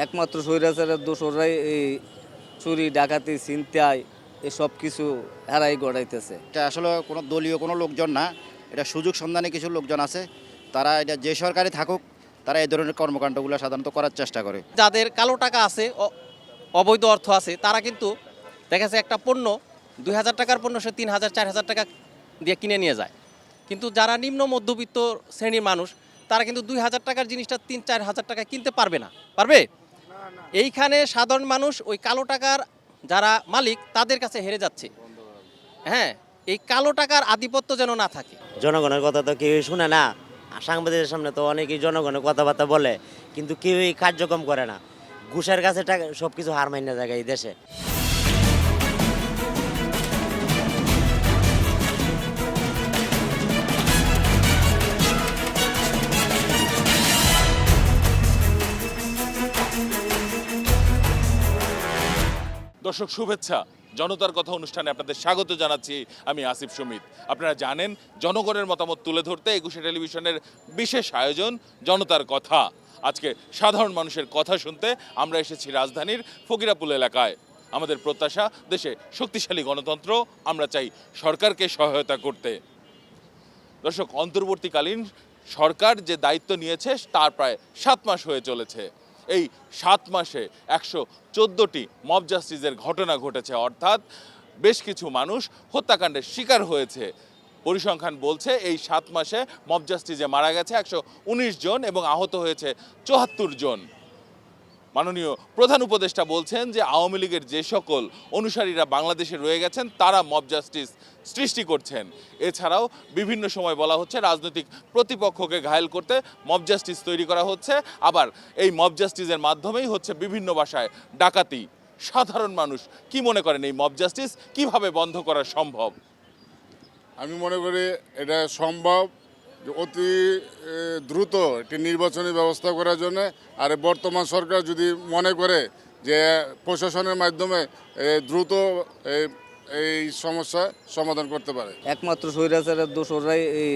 একমাত্র স্বৈরাচারের দোসররাই এই চুরি ডাকাতি ছিনতাই এসব কিছু এরাই গড়াইতেছে। এটা আসলে কোনো দলীয় কোনো লোকজন না, এটা সুযোগ সন্ধানে কিছু লোকজন আছে। তারা এটা যে সরকারি থাকুক, তারা এই ধরনের কর্মকাণ্ডগুলো সাধারণত করার চেষ্টা করে। যাদের কালো টাকা আছে, অবৈধ অর্থ আছে, তারা কিন্তু দেখা যাচ্ছে একটা পণ্য ২,০০০ টাকার পণ্য সে ৩,০০০ ৪,০০০ টাকা দিয়ে কিনে নিয়ে যায়। কিন্তু যারা নিম্ন মধ্যবিত্ত শ্রেণীর মানুষ, তারা কিন্তু ২,০০০ টাকার জিনিসটা ৩-৪,০০০ টাকা কিনতে পারবে না। পারবে? এইখানে সাধারণ মানুষ ওই কালো টাকার যারা মালিক তাদের কাছে হেরে যাচ্ছে। হ্যাঁ, এই কালো টাকার আধিপত্য যেন না থাকে। জনগণের কথা তো কেউই শুনে না। সাংবাদিকের সামনে তো অনেকেই জনগণের কথাবার্তা বলে, কিন্তু কেউই কার্যক্রম করে না। ঘুষের কাছে টাকা সব কিছু হার মাইনা জায়গায় এই দেশে। দর্শক শুভেচ্ছা, জনতার কথা অনুষ্ঠানে আপনাদের স্বাগত জানাচ্ছি। আমি আসিফ সুমিত। আপনারা জানেন, জনগণের মতামত তুলে ধরতে একুশে টেলিভিশনের বিশেষ আয়োজন জনতার কথা। আজকে সাধারণ মানুষের কথা শুনতে আমরা এসেছি রাজধানীর ফকিরাপুল এলাকায়। আমাদের প্রত্যাশা দেশে শক্তিশালী গণতন্ত্র, আমরা চাই সরকারকে সহায়তা করতে। দর্শক, অন্তর্বর্তীকালীন সরকার যে দায়িত্ব নিয়েছে তার প্রায় 7 মাস হয়ে চলেছে। এই 7 মাসে 114টি মব জাস্টিসের ঘটনা ঘটেছে, অর্থাৎ বেশ কিছু মানুষ হত্যাকাণ্ডের শিকার হয়েছে। পরিসংখ্যান বলছে এই 7 মাসে মব জাস্টিসে মারা গেছে 119 জন এবং আহত হয়েছে 74 জন। মাননীয় প্রধান উপদেষ্টা বলছেন যে আওয়ামী লীগের যে সকল অনুসারীরা বাংলাদেশে রয়ে গেছেন তারা মব জাস্টিস সৃষ্টি করছেন। এছাড়াও বিভিন্ন সময় বলা হচ্ছে রাজনৈতিক প্রতিপক্ষকে ঘায়েল করতে মব জাস্টিস তৈরি করা হচ্ছে। আবার এই মব জাস্টিসের মাধ্যমেই হচ্ছে বিভিন্ন বাসায় ডাকাতি। সাধারণ মানুষ কি মনে করেন, এই মব জাস্টিস কিভাবে বন্ধ করা সম্ভব? আমি মনে করি এটা সম্ভব যে অতি দ্রুত একটি নির্বাচনী ব্যবস্থা করার জন্য। আর বর্তমান সরকার যদি মনে করে যে প্রশাসনের মাধ্যমে দ্রুত এই সমস্যা সমাধান করতে পারে। একমাত্র স্বৈরাচারের দোসররাই এই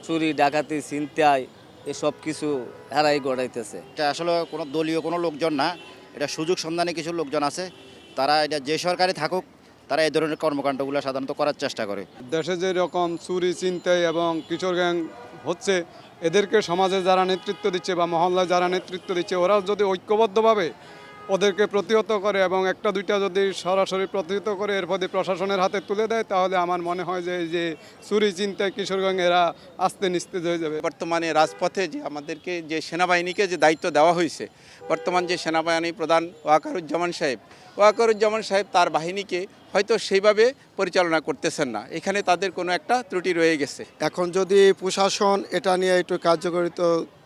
চুরি ডাকাতি ছিনতাই এসব কিছু এরাই গড়াইতেছে। এটা আসলে কোনো দলীয় কোনো লোকজন না, এটা সুযোগ সন্ধানে কিছু লোকজন আছে। তারা এটা যে সরকারি থাকুক, তারা এই ধরনের কর্মকাণ্ডগুলো সাধারণত করার চেষ্টা করে। দেশে যে রকম চুরি ছিনতাই এবং কিশোর গ্যাং হচ্ছে, এদেরকে সমাজে যারা নেতৃত্ব দিচ্ছে বা মহল্লায় যারা নেতৃত্ব দিচ্ছে, ওরা যদি ঐক্যবদ্ধভাবে ওদেরকে প্রতিহত করে এবং একটা দুইটা যদি সরাসরি প্রতিহত করে এর ফলে প্রশাসনের হাতে তুলে দেয়, তাহলে আমার মনে হয় যে এই যে চুরি চিন্তায় কিশোর গ্যাং এরা আস্তে নিস্তেজ হয়ে যাবে। বর্তমানে রাজপথে যে আমাদেরকে যে সেনাবাহিনীকে যে দায়িত্ব দেওয়া হয়েছে, বর্তমান যে সেনাবাহিনী প্রধান ওয়াকারুজ্জামান সাহেব তার বাহিনীকে হয়তো সেইভাবে পরিচালনা করতেছেন না। এখানে তাদের কোনো একটা ত্রুটি রয়ে গেছে। এখন যদি প্রশাসন এটা নিয়ে একটু কার্যকরিত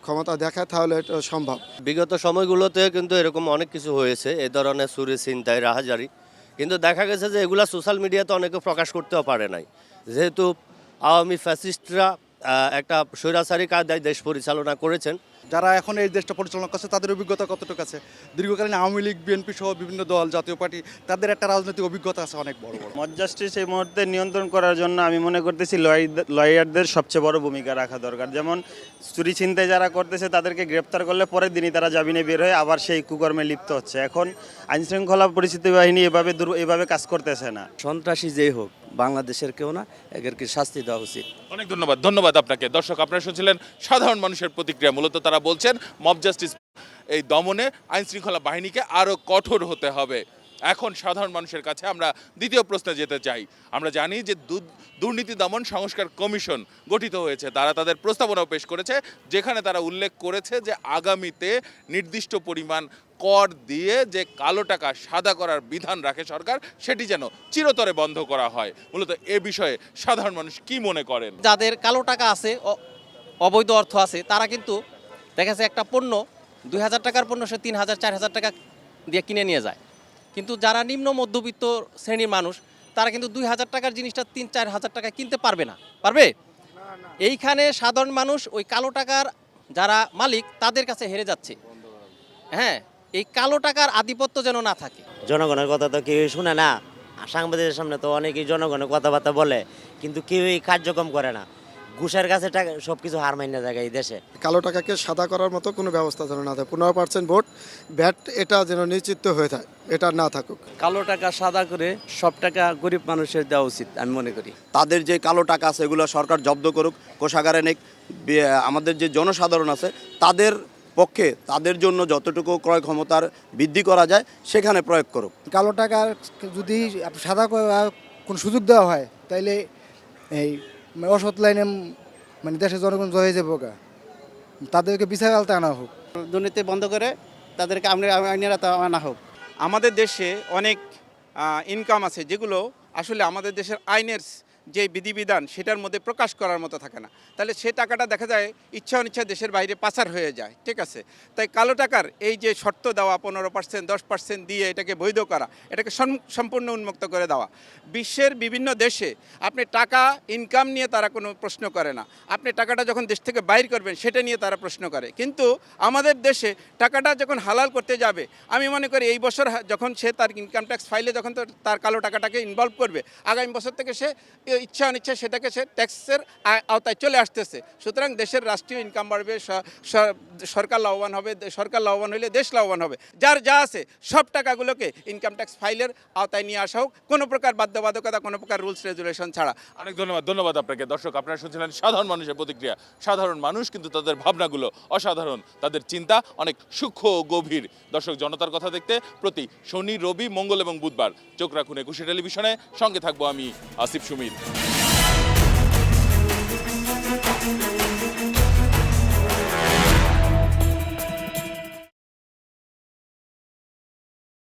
ক্ষমতা দেখায় তাহলে এটা সম্ভব। বিগত সময়গুলোতে কিন্তু এরকম অনেক কিছু হয়েছে, এই ধরনের চুরি ছিনতাই রাহাজারি, কিন্তু দেখা গেছে যে এগুলা সোশ্যাল মিডিয়াতে অনেকে প্রকাশ করতেও পারে নাই, যেহেতু আওয়ামী ফ্যাসিস্টরা একটা স্বৈরাচারী কায়দায় দেশ পরিচালনা করেছেন। যারা এখন এই দেশটা পরিচালনা করছে তাদের অভিজ্ঞতা কতটুকু আছে? দীর্ঘকালীন আওয়ামী লীগ, বিএনপি সহ বিভিন্ন দল, জাতীয় পার্টি, তাদের একটা রাজনৈতিক অভিজ্ঞতা আছে অনেক বড় বড়। মব জাস্টিস এই মুহূর্তে নিয়ন্ত্রণ করার জন্য আমি মনে করতেছি লয়ারদের সবচেয়ে বড় ভূমিকা রাখা দরকার। যেমন চুরি ছিনতাই যারা করতেছে তাদেরকে গ্রেপ্তার করলে পরের দিনই তারা জামিনে বের হয়ে আবার সেই কুকর্মে লিপ্ত হচ্ছে। এখন আইনশৃঙ্খলা পরিস্থিতি বাহিনী এভাবে কাজ করতেছে না। সন্ত্রাসী যেই হোক, বাংলাদেশের কেউ না, এদেরকে শাস্তি দেওয়া উচিত। অনেক ধন্যবাদ আপনাকে। দর্শক, আপনারা শুনছিলেন সাধারণ মানুষের প্রতিক্রিয়া। মূলত তারা বলছেন মব জাস্টিস এই দমনে আইন শৃঙ্খলা বাহিনীকে আরও কঠোর হতে হবে। এখন সাধারণ মানুষের কাছে আমরা দ্বিতীয় প্রশ্নে যেতে চাই। আমরা জানি যে দুর্নীতি দমন সংস্কার কমিশন গঠিত হয়েছে, তারা তাদের প্রস্তাবনাও পেশ করেছে, যেখানে তারা উল্লেখ করেছে যে আগামীতে নির্দিষ্ট পরিমাণ কর দিয়ে যে কালো টাকা সাদা করার বিধান রাখে সরকার, সেটি যেন চিরতরে বন্ধ করা হয়। মূলত এ বিষয়ে সাধারণ মানুষ কি মনে করেন? যাদের কালো টাকা আছে, অবৈধ অর্থ আছে, তারা কিন্তু দেখা যাচ্ছে একটা পণ্য ২,০০০ টাকার পণ্য সে ৩,০০০ ৪,০০০ টাকা দিয়ে কিনে নিয়ে যায়। কিন্তু যারা নিম্ন মধ্যবিত্ত শ্রেণীর মানুষ, তারা কিন্তু ২,০০০ টাকার জিনিসটা ৩-৪,০০০ টাকা কিনতে পারবে না। পারবে? এইখানে সাধারণ মানুষ ওই কালো টাকার যারা মালিক তাদের কাছে হেরে যাচ্ছে। হ্যাঁ, এই কালো টাকার আধিপত্য যেন না থাকে। জনগণের কথা তো কেউই শুনে না। সাংবাদিকের সামনে তো অনেকেই জনগণের কথাবার্তা বলে, কিন্তু কেউই কার্যক্রম করে না। ঘুষের কাছে টাকা সব কিছু হার মাইনা যায় এই দেশে। কালো টাকাকে সাদা করার মতো কোনো ব্যবস্থা যেন না থাকে। 15% ভোট ভ্যাট এটা যেন নিশ্চিত হয়ে থাকে, এটা না থাকুক। কালো টাকা সাদা করে সব টাকা গরিব মানুষের দেওয়া উচিত আমি মনে করি। তাদের যে কালো টাকা আছে এগুলো সরকার জব্দ করুক, কোষাগারে নেক। আমাদের যে জনসাধারণ আছে তাদের পক্ষে তাদের জন্য যতটুকু ক্রয় ক্ষমতার বৃদ্ধি করা যায় সেখানে প্রয়োগ করুক। কালো টাকার যদি সাদা কোনো সুযোগ দেওয়া হয় তাইলে এই অসৎ লাইনে মানে দেশের জনগণ জয় হয়ে যাবো, তাদেরকে বিচার আলতে আনা হোক। দুর্নীতি বন্ধ করে তাদেরকে আইনেরা আনা হোক। আমাদের দেশে অনেক ইনকাম আছে যেগুলো আসলে আমাদের দেশের আইনের যে বিধিবিধান সেটার মধ্যে প্রকাশ করার মতো থাকে না, তাহলে সে টাকাটা দেখা যায় ইচ্ছা অনিচ্ছা দেশের বাইরে পাচার হয়ে যায়। ঠিক আছে, তাই কালো টাকার এই যে শর্ত দেওয়া 15%, 10% দিয়ে এটাকে বৈধ করা, এটাকে সম্পূর্ণ উন্মুক্ত করে দেওয়া। বিশ্বের বিভিন্ন দেশে আপনি টাকা ইনকাম নিয়ে তারা কোনো প্রশ্ন করে না, আপনি টাকাটা যখন দেশ থেকে বাইর করবেন সেটা নিয়ে তারা প্রশ্ন করে। কিন্তু আমাদের দেশে টাকাটা যখন হালাল করতে যাবে, আমি মনে করি এই বছর যখন সে তার ইনকাম ট্যাক্স ফাইলে যখন তার কালো টাকাটাকে ইনভলভ করবে, আগামী বছর থেকে সে ইচ্ছা অনিচ্ছা সেটাকে সে ট্যাক্সের আওতায় চলে আসতেছে। সুতরাং দেশের রাষ্ট্রীয় ইনকাম বাড়বে, সরকার লাভবান হবে, সরকার লাভবান হলে দেশ লাভবান হবে। যার যা আছে সব টাকাগুলোকে ইনকাম ট্যাক্স ফাইলের আওতায় নিয়ে আসা হোক, কোনো প্রকার বাধ্যবাধকতা, কোনো প্রকার রুলস রেজুলেশন ছাড়া। অনেক ধন্যবাদ আপনাকে। দর্শক, আপনারা শুনছিলেন সাধারণ মানুষের প্রতিক্রিয়া। সাধারণ মানুষ কিন্তু তাদের ভাবনাগুলো অসাধারণ, তাদের চিন্তা অনেক সূক্ষ্ম ও গভীর। দর্শক, জনতার কথা দেখতে প্রতি শনি, রবি, মঙ্গল এবং বুধবার চোখ রাখুন একুশে টেলিভিশনে। সঙ্গে থাকবো আমি আসিফ সুমিত।